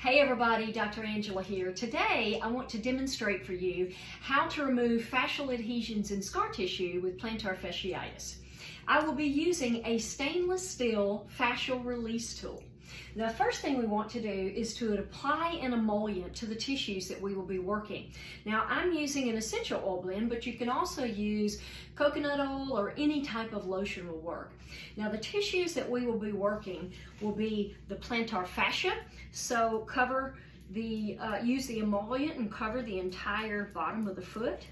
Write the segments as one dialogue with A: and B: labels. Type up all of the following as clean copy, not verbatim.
A: Hey everybody, Dr. Angela here. Today I want to demonstrate for you how to remove fascial adhesions in scar tissue with plantar fasciitis. I will be using a stainless steel fascial release tool. The first thing we want to do is to apply an emollient to the tissues that we will be working. Now I'm using an essential oil blend, but you can also use coconut oil or any type of lotion will work. Now the tissues that we will be working will be the plantar fascia, so use the emollient and cover the entire bottom of the foot.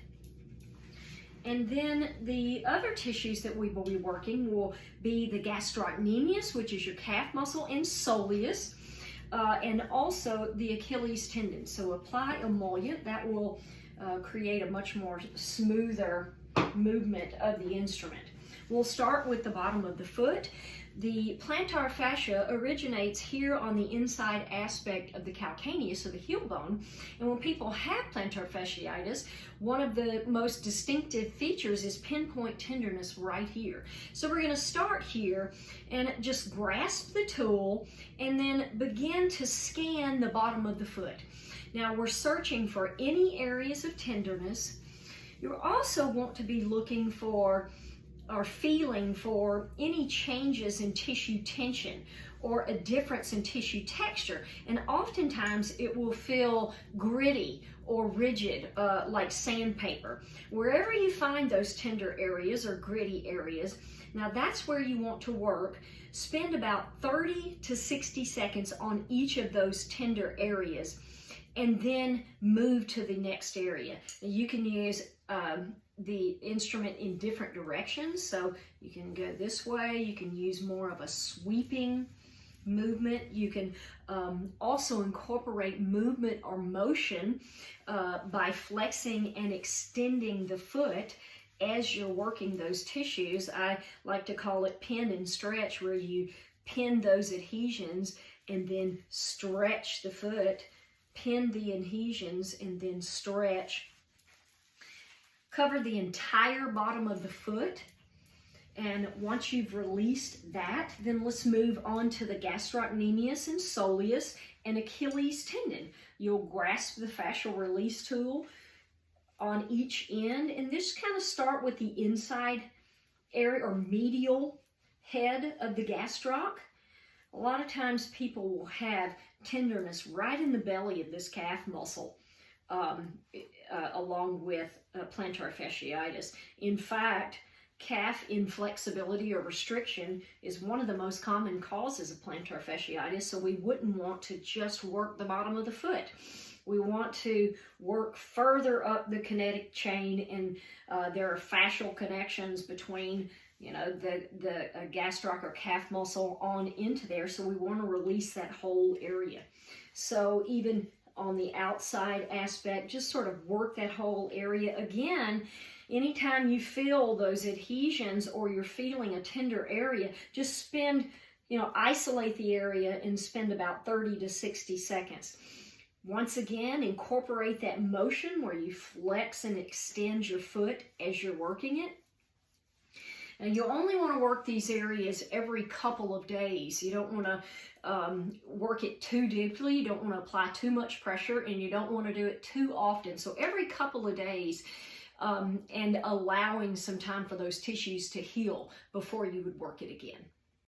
A: And then the other tissues that we will be working will be the gastrocnemius, which is your calf muscle, and soleus, and also the Achilles tendon. So apply emollient. That will create a much more smoother movement of the instrument. We'll start with the bottom of the foot. The plantar fascia originates here on the inside aspect of the calcaneus, or the heel bone. And when people have plantar fasciitis, one of the most distinctive features is pinpoint tenderness right here. So we're going to start here and just grasp the tool and then begin to scan the bottom of the foot. Now we're searching for any areas of tenderness. You also want to be looking for or feeling for any changes in tissue tension or a difference in tissue texture. And oftentimes it will feel gritty or rigid, like sandpaper. Wherever you find those tender areas or gritty areas, now that's where you want to work. Spend about 30 to 60 seconds on each of those tender areas and then move to the next area. You can use the instrument in different directions, so you can go this way, you can use more of a sweeping movement. You can also incorporate movement or motion by flexing and extending the foot as you're working those tissues. I like to call it pin and stretch, where you pin those adhesions and then stretch the foot, pin the adhesions and then stretch. Cover the entire bottom of the foot, and once you've released that, then let's move on to the gastrocnemius and soleus and Achilles tendon. You'll grasp the fascial release tool on each end and just kind of start with the inside area or medial head of the gastroc. A lot of times people will have tenderness right in the belly of this calf muscle, along with plantar fasciitis. In fact, calf inflexibility or restriction is one of the most common causes of plantar fasciitis, so we wouldn't want to just work the bottom of the foot. We want to work further up the kinetic chain, and there are fascial connections between the gastroc or calf muscle on into there, so we want to release that whole area. So even on the outside aspect, just sort of work that whole area. Again, anytime you feel those adhesions or you're feeling a tender area, just isolate the area and spend about 30 to 60 seconds. Once again, incorporate that motion where you flex and extend your foot as you're working it. Now you only want to work these areas every couple of days. You don't want to work it too deeply, you don't want to apply too much pressure, and you don't want to do it too often. So every couple of days, and allowing some time for those tissues to heal before you would work it again.